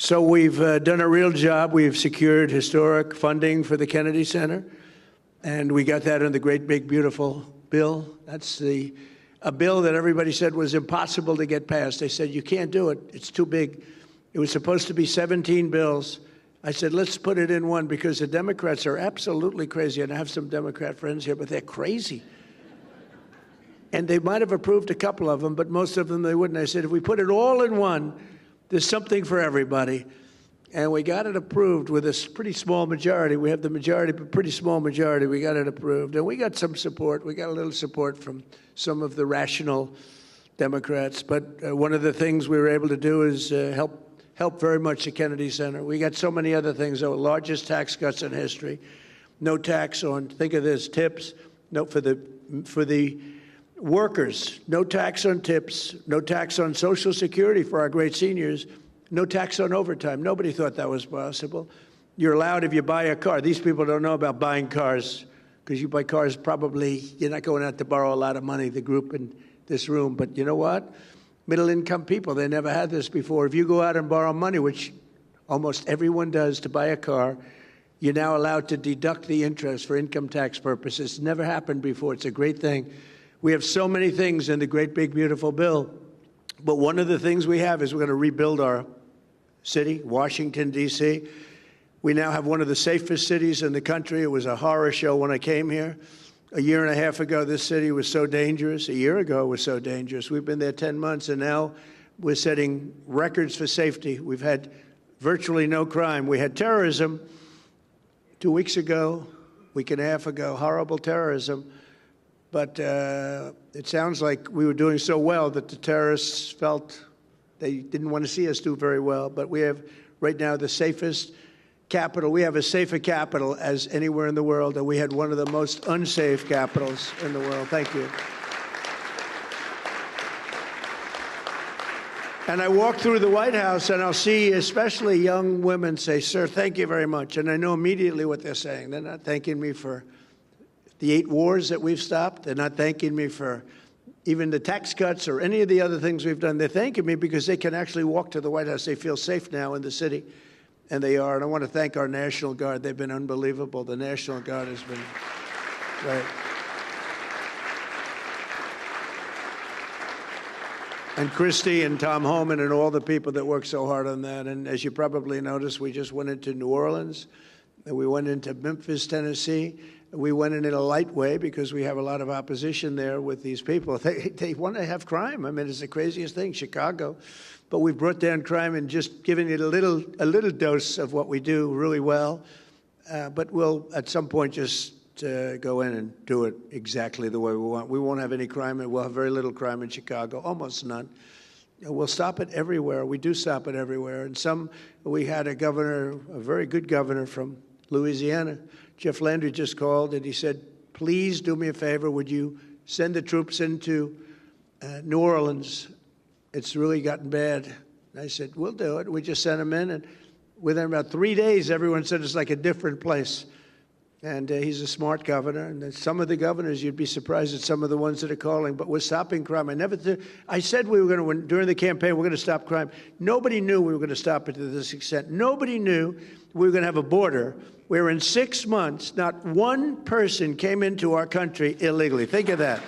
So we've done a real job. We've secured historic funding for the Kennedy Center, and we got that in the great, big, beautiful bill. That's a bill that everybody said was impossible to get passed. They said, you can't do it. It's too big. It was supposed to be 17 bills. I said, let's put it in one, because the Democrats are absolutely crazy. And I have some Democrat friends here, but they're crazy. And they might have approved a couple of them, but most of them they wouldn't. I said, if we put it all in one, there's something for everybody. And we got it approved with a pretty small majority. We have the majority, but pretty small majority. We got it approved. And we got some support. We got a little support from some of the rational Democrats. But one of the things we were able to do is help very much the Kennedy Center. We got so many other things, though. Largest tax cuts in history. No tax on, think of this, tips. No, for the workers, no tax on tips, no tax on Social Security for our great seniors, no tax on overtime. Nobody thought that was possible. You're allowed if you buy a car. These people don't know about buying cars, because you buy cars, probably you're not going out to borrow a lot of money, the group in this room. But you know what? Middle-income people, they never had this before. If you go out and borrow money, which almost everyone does, to buy a car, you're now allowed to deduct the interest for income tax purposes. It's never happened before. It's a great thing. We have so many things in the great, big, beautiful bill. But one of the things we have is we're going to rebuild our city, Washington, D.C. We now have one of the safest cities in the country. It was a horror show when I came here. A year and a half ago, this city was so dangerous. A year ago, it was so dangerous. We've been there 10 months, and now we're setting records for safety. We've had virtually no crime. We had terrorism 2 weeks ago, week and a half ago, horrible terrorism. But it sounds like we were doing so well that the terrorists felt they didn't want to see us do very well. But we have right now the safest capital. We have as safe a capital as anywhere in the world, and we had one of the most unsafe capitals in the world. Thank you. And I walk through the White House, and I'll see especially young women say, sir, thank you very much. And I know immediately what they're saying. They're not thanking me for the 8 wars that we've stopped. They're not thanking me for even the tax cuts or any of the other things we've done. They're thanking me because they can actually walk to the White House. They feel safe now in the city, and they are. And I want to thank our National Guard. They've been unbelievable. The National Guard has been great. And Christy and Tom Homan and all the people that work so hard on that. And as you probably noticed, we just went into New Orleans, and we went into Memphis, Tennessee. We went in a light way because we have a lot of opposition there with these people. They want to have crime. I mean, it's the craziest thing, Chicago. But we've brought down crime and just given it a little dose of what we do really well. But we'll, at some point, just go in and do it exactly the way we want. We won't have any crime, and we'll have very little crime in Chicago, almost none. We'll stop it everywhere. We do stop it everywhere. And we had a governor, a very good governor from Louisiana. Jeff Landry just called, and he said, please do me a favor. Would you send the troops into New Orleans? It's really gotten bad. And I said, we'll do it. We just sent them in, and within about 3 days, everyone said it's like a different place. And he's a smart governor. And some of the governors, you'd be surprised at some of the ones that are calling, but we're stopping crime. I said we were going to, during the campaign, we're going to stop crime. Nobody knew we were going to stop it to this extent. Nobody knew we were going to have a border where in 6 months, not one person came into our country illegally. Think of that.